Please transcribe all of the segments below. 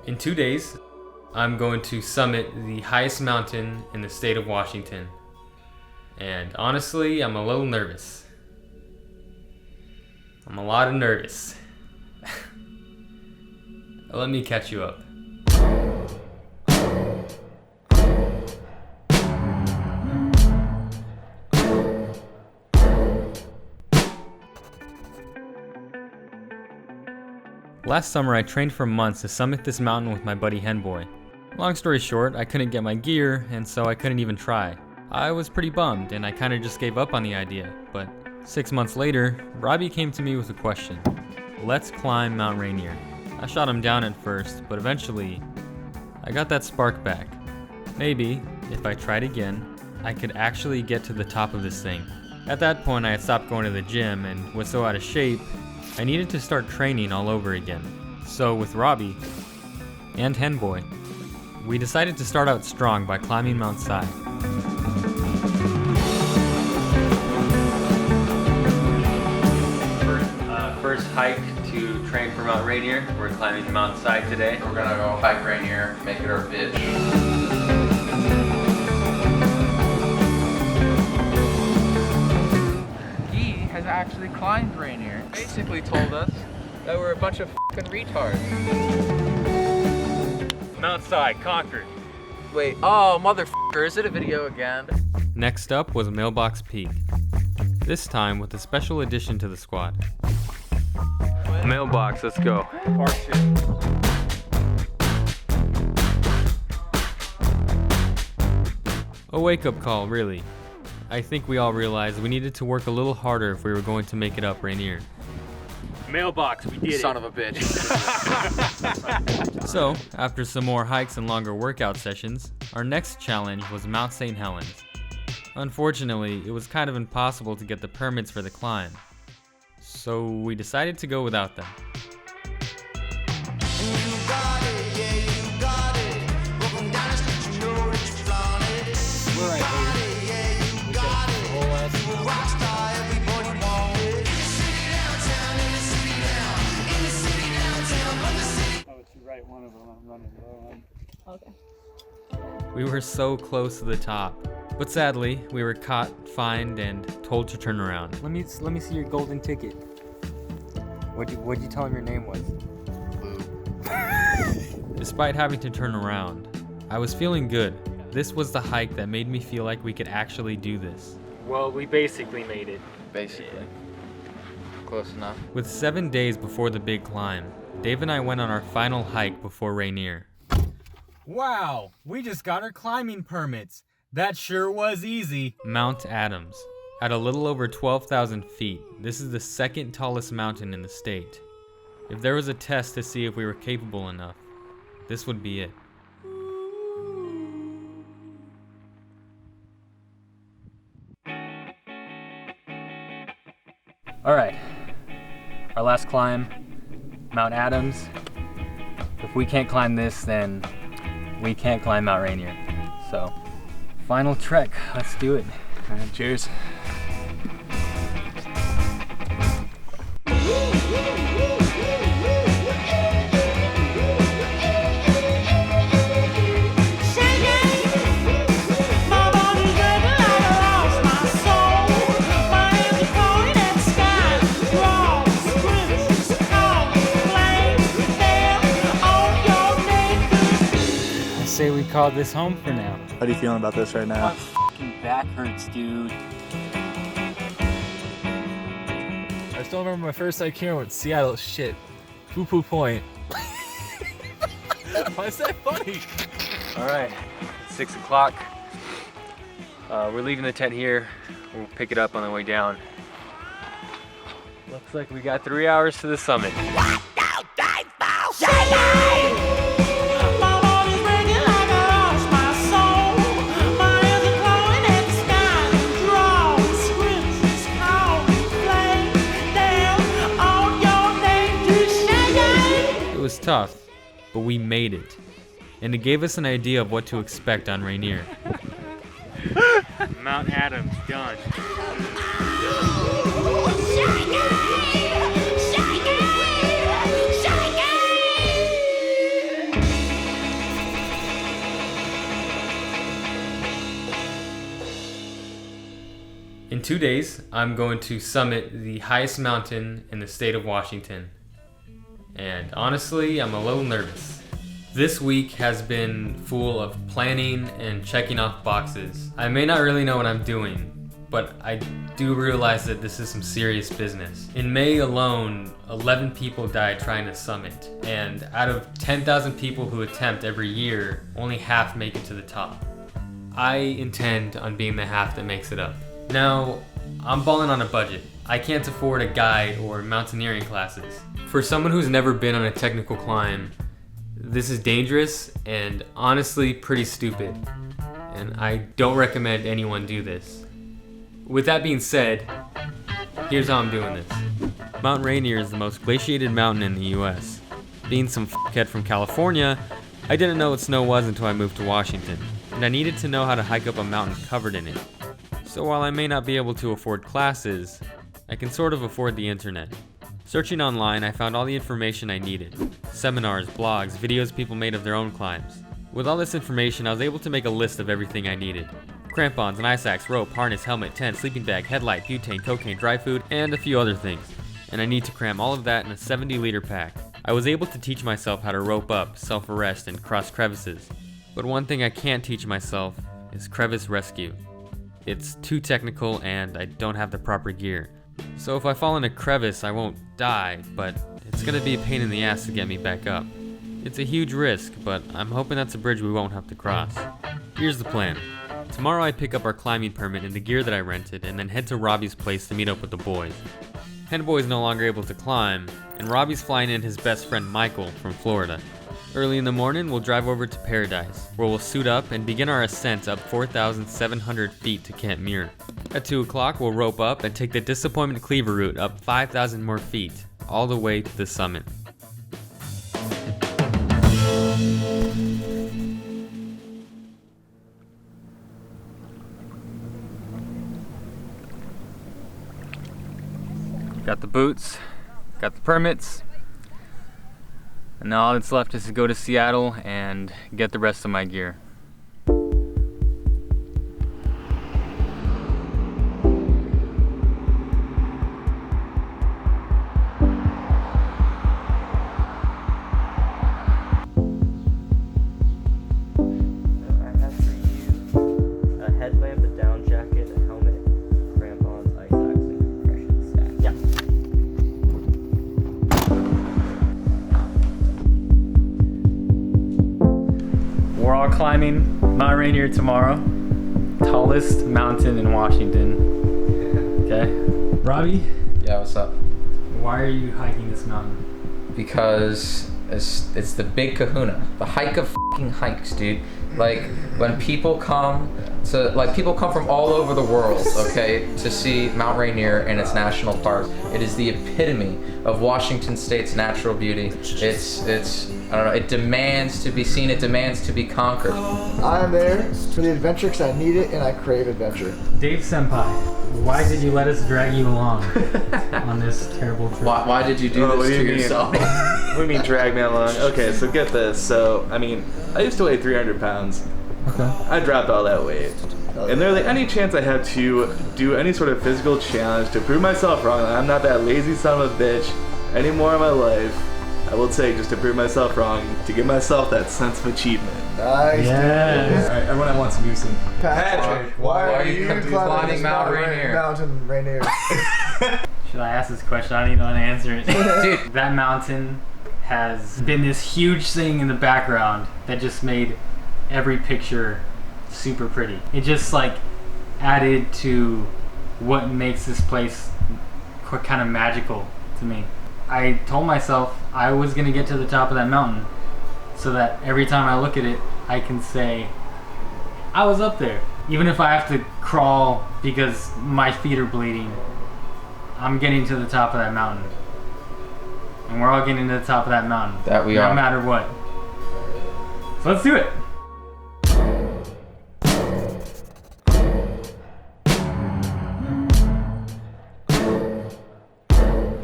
In 2 days, I'm going to summit the highest mountain in the state of Washington. And honestly, I'm a little nervous. I'm a lot of nervous. Let me catch you up. Last summer, I trained for months to summit this mountain with my buddy Henboy. Long story short, I couldn't get my gear, and so I couldn't even try. I was pretty bummed, and I kinda just gave up on the idea, but 6 months later, Robbie came to me with a question. Let's climb Mount Rainier. I shot him down at first, but eventually, I got that spark back. Maybe, if I tried again, I could actually get to the top of this thing. At that point, I had stopped going to the gym and was so out of shape, I needed to start training all over again. So with Robbie and Henboy, we decided to start out strong by climbing Mount Si. First hike to train for Mount Rainier. We're climbing Mount Si today. We're gonna go hike Rainier, make it our bitch. Has actually climbed Rainier. Basically told us that we're a bunch of fucking retards. Mount Si conquered. Wait, oh motherfucker, is it a video again? Next up was Mailbox Peak. This time with a special addition to the squad. Mailbox, let's go. Part 2. A wake-up call, really. I think we all realized we needed to work a little harder if we were going to make it up Rainier. Mailbox, we did it. Son of a bitch. So, after some more hikes and longer workout sessions, our next challenge was Mount St. Helens. Unfortunately, it was kind of impossible to get the permits for the climb, so we decided to go without them. We're right here. One of them I'm running low on. Okay. We were so close to the top, but sadly, we were caught, fined, and told to turn around. Let me see your golden ticket. What'd you tell him your name was? Despite having to turn around, I was feeling good. This was the hike that made me feel like we could actually do this. Well, we basically made it. Basically. Close enough. With 7 days before the big climb, Dave and I went on our final hike before Rainier. Wow, we just got our climbing permits. That sure was easy. Mount Adams. At a little over 12,000 feet, this is the second tallest mountain in the state. If there was a test to see if we were capable enough, this would be it. All right, our last climb, Mount Adams. If we can't climb this, then we can't climb Mount Rainier. So, final trek, let's do it. All right, cheers. Say we call this home for now. How are you feeling about this right now? My fucking back hurts, dude. I still remember my first hike here with Seattle. Shit. Poo-poo point. Why is that funny? All right, 6 o'clock. We're leaving the tent here. We'll pick it up on the way down. Looks like we got 3 hours to the summit. It was tough, but we made it. And it gave us an idea of what to expect on Rainier. Mount Adams, done. In 2 days, I'm going to summit the highest mountain in the state of Washington. And honestly, I'm a little nervous. This week has been full of planning and checking off boxes. I may not really know what I'm doing, but I do realize that this is some serious business. In May alone, 11 people died trying to summit, and out of 10,000 people who attempt every year, only half make it to the top. I intend on being the half that makes it up. Now, I'm balling on a budget. I can't afford a guide or mountaineering classes. For someone who's never been on a technical climb, this is dangerous and honestly pretty stupid, and I don't recommend anyone do this. With that being said, here's how I'm doing this. Mount Rainier is the most glaciated mountain in the US. Being some f***head from California, I didn't know what snow was until I moved to Washington, and I needed to know how to hike up a mountain covered in it. So while I may not be able to afford classes, I can sort of afford the internet. Searching online, I found all the information I needed. Seminars, blogs, videos people made of their own climbs. With all this information, I was able to make a list of everything I needed. Crampons, an ice axe, rope, harness, helmet, tent, sleeping bag, headlight, butane, cocaine, dry food, and a few other things. And I need to cram all of that in a 70-liter pack. I was able to teach myself how to rope up, self-arrest, and cross crevices. But one thing I can't teach myself is crevice rescue. It's too technical and I don't have the proper gear. So if I fall in a crevice, I won't die, but it's gonna be a pain in the ass to get me back up. It's a huge risk, but I'm hoping that's a bridge we won't have to cross. Here's the plan. Tomorrow I pick up our climbing permit and the gear that I rented, and then head to Robbie's place to meet up with the boys. Henboy is no longer able to climb, and Robbie's flying in his best friend Michael from Florida. Early in the morning, we'll drive over to Paradise, where we'll suit up and begin our ascent up 4,700 feet to Camp MUIR. At 2 o'clock, we'll rope up and take the Disappointment Cleaver route up 5,000 more feet, all the way to the summit. Got the boots, got the permits, and now all that's left is to go to Seattle and get the rest of my gear. Climbing Mount Rainier tomorrow, tallest mountain in Washington. Okay, Robbie? Yeah, what's up? Why are you hiking this mountain? Because it's the big kahuna, the hike of f***ing hikes, dude. Like when people come from all over the world, okay, to see Mount Rainier and its national park. It is the epitome of Washington State's natural beauty. It's I don't know, it demands to be seen, it demands to be conquered. I'm there for the adventure because I need it and I crave adventure. Dave Senpai, why did you let us drag you along on this terrible trip? Why did you do this to yourself? What do you mean drag me along? Okay, so get this. So, I mean, I used to weigh 300 pounds. Okay. I dropped all that weight. And literally any chance I have to do any sort of physical challenge to prove myself wrong, that I'm not that lazy son of a bitch anymore in my life, I will take just to prove myself wrong, to give myself that sense of achievement. Nice. Yes. Alright, everyone wants to do some. Patrick, why are you climbing Mount Rainier? Mountain Rainier. Should I ask this question? I don't even know how to answer it. Dude. That mountain has been this huge thing in the background that just made every picture super pretty. It just like added to what makes this place kind of magical to me. I told myself I was gonna get to the top of that mountain so that every time I look at it, I can say, I was up there. Even if I have to crawl because my feet are bleeding, I'm getting to the top of that mountain. And we're all getting to the top of that mountain. That we are. No matter what. So let's do it.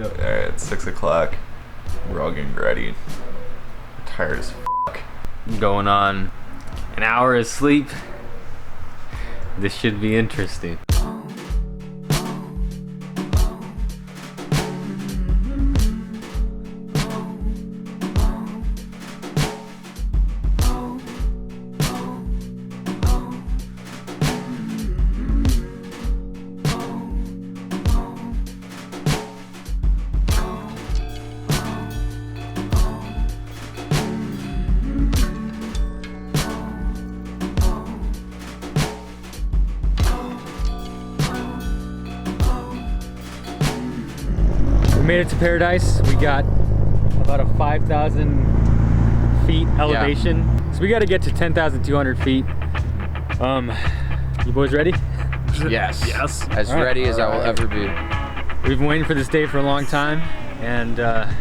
Alright, it's 6 o'clock. We're all getting ready. We're tired as fuck. Going on an hour of sleep. This should be interesting. made it to paradise. We got about a 5,000 feet elevation. So we got to get to 10,200 feet. You boys ready? Yes. Yes. As ready as I will ever be. We've been waiting for this day for a long time, and let's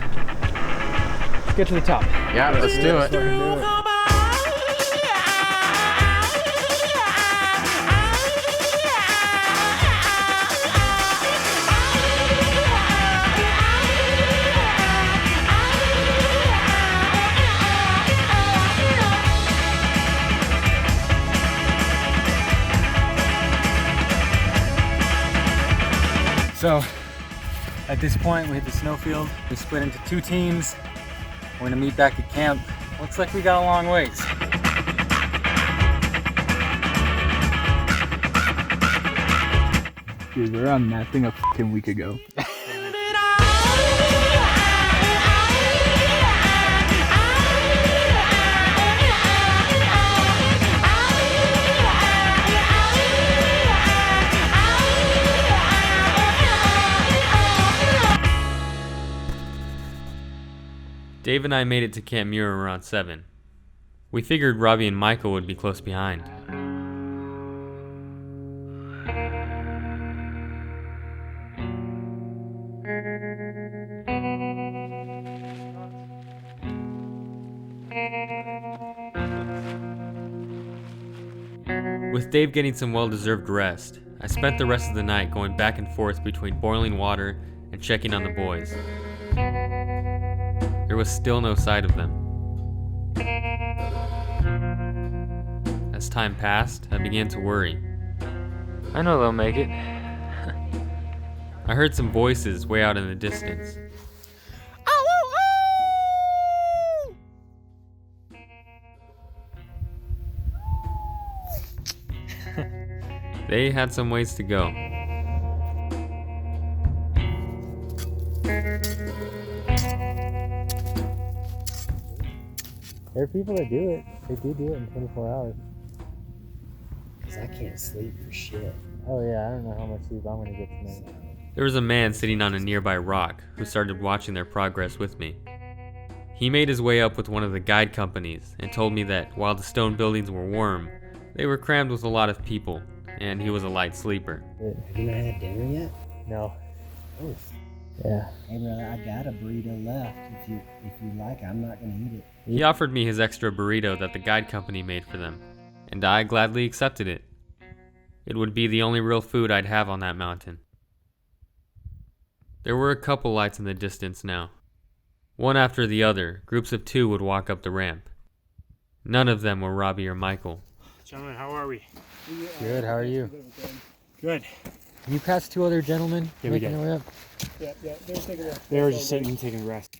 get to the top. Yeah, let's do it. So, at this point, we hit the snowfield. We split into 2 teams. We're gonna meet back at camp. Looks like we got a long ways. Dude, we were on that thing a fucking week ago. Dave and I made it to Camp MUIR around 7. We figured Robbie and Michael would be close behind. With Dave getting some well-deserved rest, I spent the rest of the night going back and forth between boiling water and checking on the boys. There was still no sight of them. As time passed, I began to worry. I know they'll make it. I heard some voices way out in the distance. They had some ways to go. There are people that do it. They do it in 24 hours. Cause I can't sleep for shit. Oh yeah, I don't know how much sleep I'm gonna get tonight. There was a man sitting on a nearby rock who started watching their progress with me. He made his way up with one of the guide companies and told me that while the stone buildings were warm, they were crammed with a lot of people, and he was a light sleeper. Have you not had dinner yet? No. Oh. Yeah. Hey brother, I got a burrito left. If you like, I'm not gonna eat it. He offered me his extra burrito that the guide company made for them, and I gladly accepted it. It would be the only real food I'd have on that mountain. There were a couple lights in the distance now. One after the other, groups of 2 would walk up the ramp. None of them were Robbie or Michael. Gentlemen, how are we? Good, how are you? Good. You passed 2 other gentlemen Yeah, we making did. their way up? Yeah, they were taking a rest. They were just sitting and taking a rest.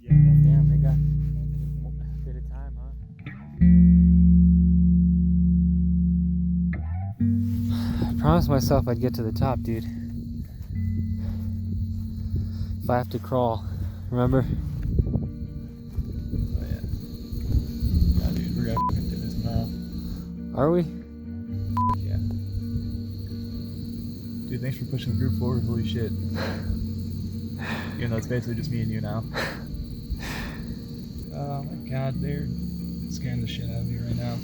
Damn, they got a bit of time, huh? I promised myself I'd get to the top, dude. If I have to crawl, remember? Oh yeah. Yeah, dude, we're gonna fucking do this now. Are we? Yeah. Dude, thanks for pushing the group forward. Holy shit. You know, it's basically just me and you now. Oh my god, they're scaring the shit out of me right now.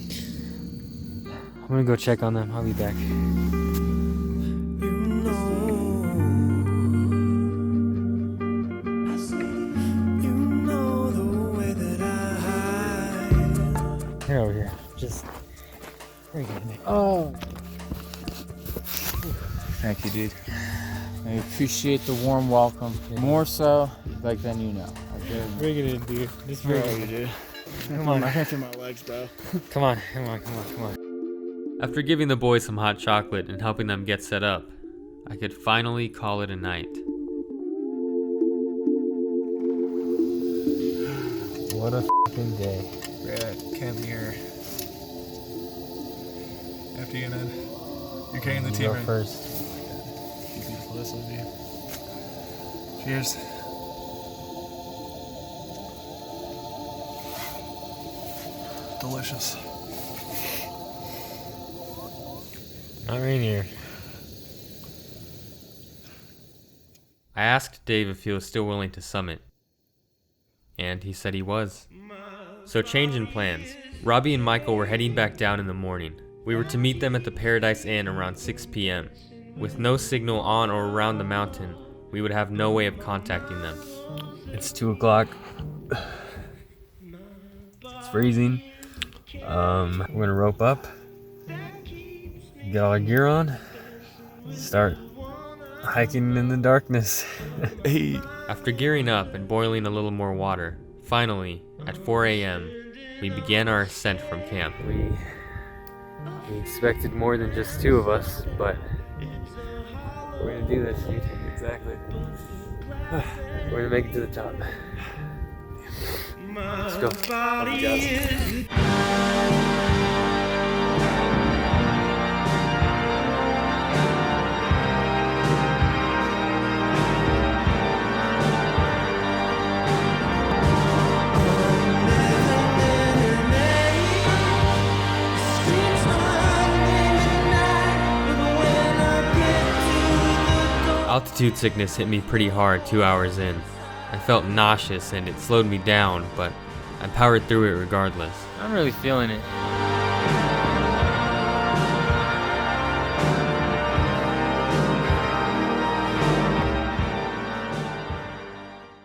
I'm gonna go check on them. I'll be back. Here, over here. Just. Where are you going, Nick? Oh. Thank you, dude. I appreciate the warm welcome. More so, like, than you know. Okay? Bring it in, dude. Just bring it in, dude. Come on. I can't feel my legs, bro. Come on. After giving the boys some hot chocolate and helping them get set up, I could finally call it a night. What a fucking day. We're at Camp MUIR. After you, man. You're carrying the You team, go right? first. Beautiful, this will be. Cheers. Delicious. Not Rainier. I I asked Dave if he was still willing to summit, and he said he was. So change in plans. Robbie and Michael were heading back down in the morning. We were to meet them at the Paradise Inn around 6 p.m. With no signal on or around the mountain, we would have no way of contacting them. It's 2 o'clock. It's freezing. We're gonna rope up, get all our gear on, start hiking in the darkness. Hey. After gearing up and boiling a little more water, finally, at 4 a.m., we began our ascent from camp. We expected more than just 2 of us, but we're gonna do this, dude. Exactly. We're gonna make it to the top. Let's go. Love you guys. Altitude sickness hit me pretty hard 2 hours in. I felt nauseous and it slowed me down, but I powered through it regardless. I'm really feeling it.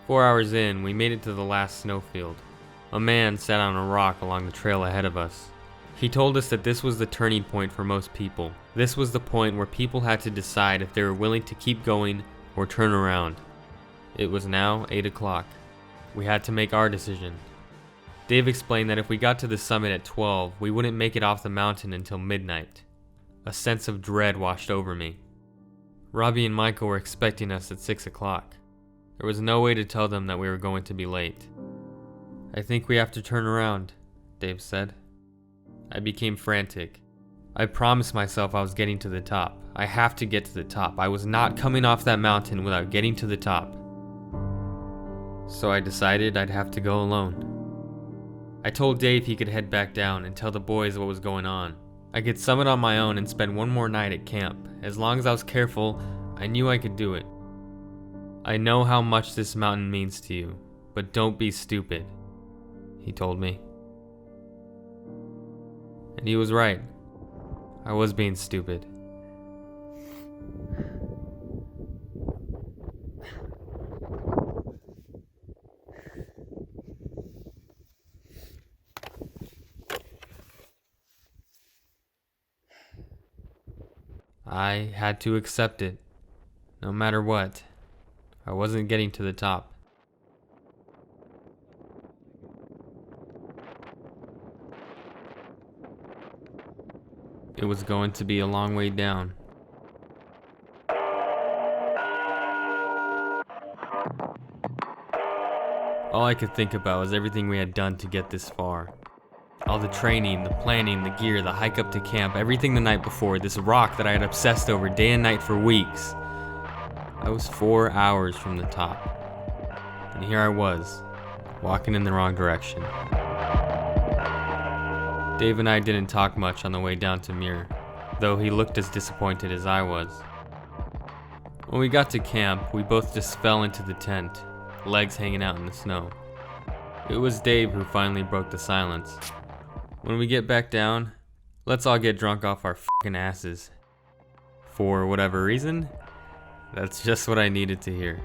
Four hours in, we made it to the last snowfield. A man sat on a rock along the trail ahead of us. He told us that this was the turning point for most people. This was the point where people had to decide if they were willing to keep going or turn around. It was now 8 o'clock. We had to make our decision. Dave explained that if we got to the summit at 12, we wouldn't make it off the mountain until midnight. A sense of dread washed over me. Robbie and Michael were expecting us at 6 o'clock. There was no way to tell them that we were going to be late. "I think we have to turn around," Dave said. I became frantic. I promised myself I was getting to the top. I have to get to the top. I was not coming off that mountain without getting to the top. So I decided I'd have to go alone. I told Dave he could head back down and tell the boys what was going on. I could summit on my own and spend one more night at camp. As long as I was careful, I knew I could do it. "I know how much this mountain means to you, but don't be stupid," he told me. And he was right. I was being stupid. I had to accept it. No matter what, I wasn't getting to the top. It was going to be a long way down. All I could think about was everything we had done to get this far. All the training, the planning, the gear, the hike up to camp, everything the night before, this rock that I had obsessed over day and night for weeks. I was 4 hours from the top. And here I was, walking in the wrong direction. Dave and I didn't talk much on the way down to MUIR, though he looked as disappointed as I was. When we got to camp, we both just fell into the tent, legs hanging out in the snow. It was Dave who finally broke the silence. "When we get back down, let's all get drunk off our fucking asses." For whatever reason, that's just what I needed to hear.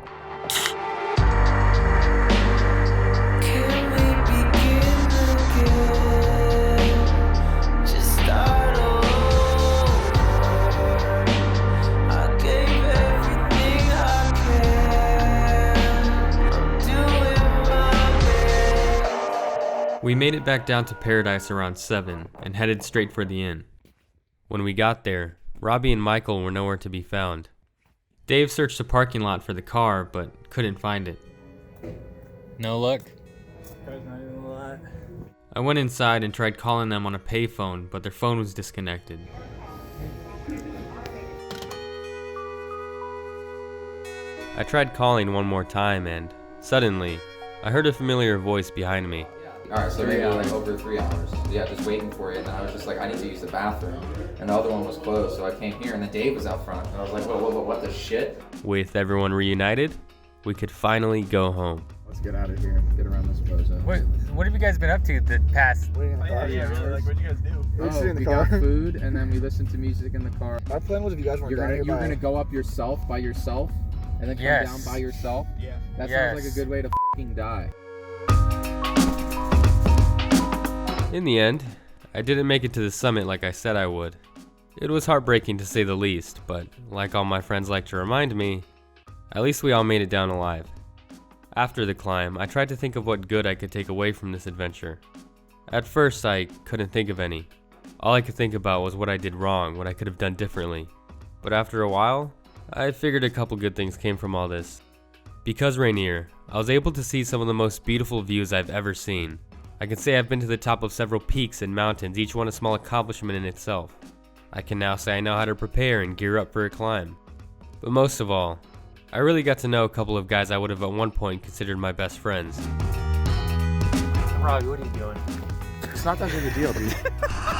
We made it back down to Paradise around 7 and headed straight for the inn. When we got there, Robbie and Michael were nowhere to be found. Dave searched the parking lot for the car, but couldn't find it. No luck? I went inside and tried calling them on a payphone, but their phone was disconnected. I tried calling one more time and, suddenly, I heard a familiar voice behind me. Alright, so maybe like over 3 hours. Yeah, just waiting for you. And then I was just like, I need to use the bathroom. And the other one was closed, so I came here and then Dave was out front. And I was like, whoa, what the shit? With everyone reunited, we could finally go home. Let's get out of here and get around this bozo. What have you guys been up to the past? Waiting in the car. Like, what'd you guys do? We were sitting in the we car. got food and then we listened to music in the car. My plan was if you guys weren't down here You're by... gonna go up yourself by yourself and then come down by yourself? Yeah. That sounds like a good way to fucking die. In the end, I didn't make it to the summit like I said I would. It was heartbreaking to say the least, but like all my friends like to remind me, at least we all made it down alive. After the climb, I tried to think of what good I could take away from this adventure. At first, I couldn't think of any. All I could think about was what I did wrong, what I could have done differently. But after a while, I figured a couple good things came from all this. Because Rainier, I was able to see some of the most beautiful views I've ever seen. I can say I've been to the top of several peaks and mountains, each one a small accomplishment in itself. I can now say I know how to prepare and gear up for a climb. But most of all, I really got to know a couple of guys I would have at one point considered my best friends. Robbie, what are you doing? It's not that big a deal, dude.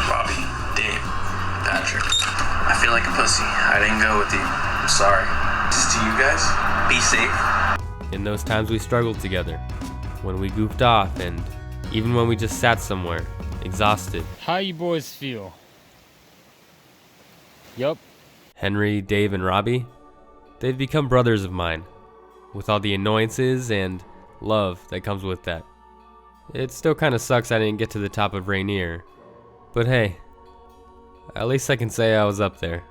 Robbie, Dave, Patrick. I feel like a pussy. I didn't go with you. I'm sorry. Just to you guys, be safe. In those times we struggled together, when we goofed off, and even when we just sat somewhere, exhausted. How you boys feel? Yup. Henry, Dave, and Robbie, they've become brothers of mine, with all the annoyances and love that comes with that. It still kind of sucks I didn't get to the top of Rainier, but hey, at least I can say I was up there.